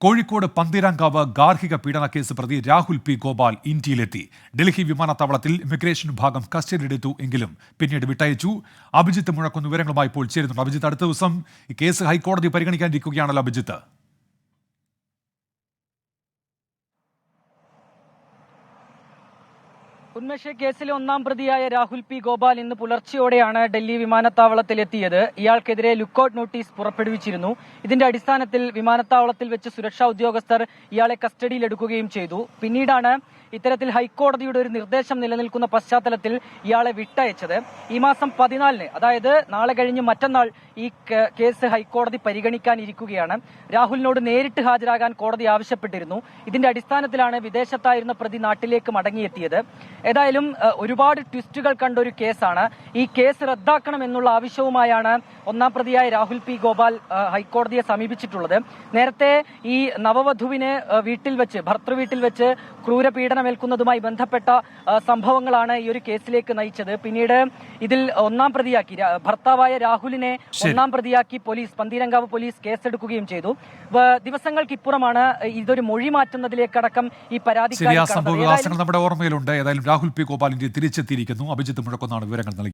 കോഴിക്കോട് പന്തീരാങ്കാവ് ഗാർഹിക പീഡന കേസ് പ്രതി രാഹുൽ പി ഗോപാൽ ഇന്ത്യയിലെത്തി. ഡൽഹി വിമാനത്താവളത്തിൽ ഇമിഗ്രേഷൻ വിഭാഗം കസ്റ്റഡിയിലെടുത്തു എങ്കിലും പിന്നീട് വിട്ടയച്ചു. അഭിജിത്ത് മുഴക്കുന്ന വിവരങ്ങളുമായി ഇപ്പോൾ ചേരുന്നുണ്ട്. അഭിജിത്ത്, അടുത്ത ദിവസം ഈ കേസ് ഹൈക്കോടതി പരിഗണിക്കാനിരിക്കുകയാണല്ലോ അഭിജിത്ത്. ഉന്മേഷ കേസിലെ ഒന്നാം പ്രതിയായ രാഹുൽ പി ഗോപാൽ ഇന്ന് പുലർച്ചെയോടെയാണ് ഡൽഹി വിമാനത്താവളത്തിലെത്തിയത്. ഇയാൾക്കെതിരെ ലുക്കൌട്ട് നോട്ടീസ് പുറപ്പെടുവിച്ചിരുന്നു. ഇതിന്റെ അടിസ്ഥാനത്തിൽ വിമാനത്താവളത്തിൽ വെച്ച് സുരക്ഷാ ഉദ്യോഗസ്ഥർ ഇയാളെ കസ്റ്റഡിയിലെടുക്കുകയും ചെയ്തു. പിന്നീടാണ് ഇത്തരത്തിൽ ഹൈക്കോടതിയുടെ ഒരു നിർദ്ദേശം നിലനിൽക്കുന്ന പശ്ചാത്തലത്തിൽ ഇയാളെ വിട്ടയച്ചത്. ഈ മാസം 14-ന്, അതായത് നാളെ കഴിഞ്ഞ് മറ്റന്നാൾ ഈ കേസ് ഹൈക്കോടതി പരിഗണിക്കാനിരിക്കുകയാണ്. രാഹുലിനോട് നേരിട്ട് ഹാജരാകാൻ കോടതി ആവശ്യപ്പെട്ടിരുന്നു. ഇതിന്റെ അടിസ്ഥാനത്തിലാണ് വിദേശത്തായിരുന്ന പ്രതി നാട്ടിലേക്ക് മടങ്ങിയെത്തിയത്. ഏതായാലും ഒരുപാട് ട്വിസ്റ്റുകൾ കണ്ട ഒരു കേസാണ്. ഈ കേസ് റദ്ദാക്കണം എന്നുള്ള ആവശ്യവുമായാണ് ഒന്നാം പ്രതിയായ രാഹുൽ പി ഗോപാൽ ഹൈക്കോടതിയെ സമീപിച്ചിട്ടുള്ളത്. നേരത്തെ ഈ നവവധുവിന് ഭർത്തൃവീട്ടിൽ വെച്ച് ക്രൂരപീഡനമേൽക്കുന്നതുമായി ബന്ധപ്പെട്ട സംഭവങ്ങളാണ് ഈ ഒരു കേസിലേക്ക് നയിച്ചത്. പിന്നീട് ഇതിൽ ഒന്നാം പ്രതിയാക്കി ഭർത്താവായ രാഹുലിനെ ഒന്നാം പ്രതിയാക്കി പന്തീരങ്കാവ് പോലീസ് കേസെടുക്കുകയും ചെയ്തു. ദിവസങ്ങൾക്കിപ്പുറമാണ് ഇതൊരു മൊഴി മാറ്റുന്നതിലേക്കടക്കം ഈ പരാതിക്കാരി നമ്മുടെ ഓർമ്മയിലുണ്ട്. ഏതായാലും രാഹുൽ പി ഗോപാൽ ഇന്ത്യ തിരിച്ചെത്തിയിരിക്കുന്നു. അഭിജിത്ത് മുഴക്കൊന്നാണ് വിവരങ്ങൾ നൽകി.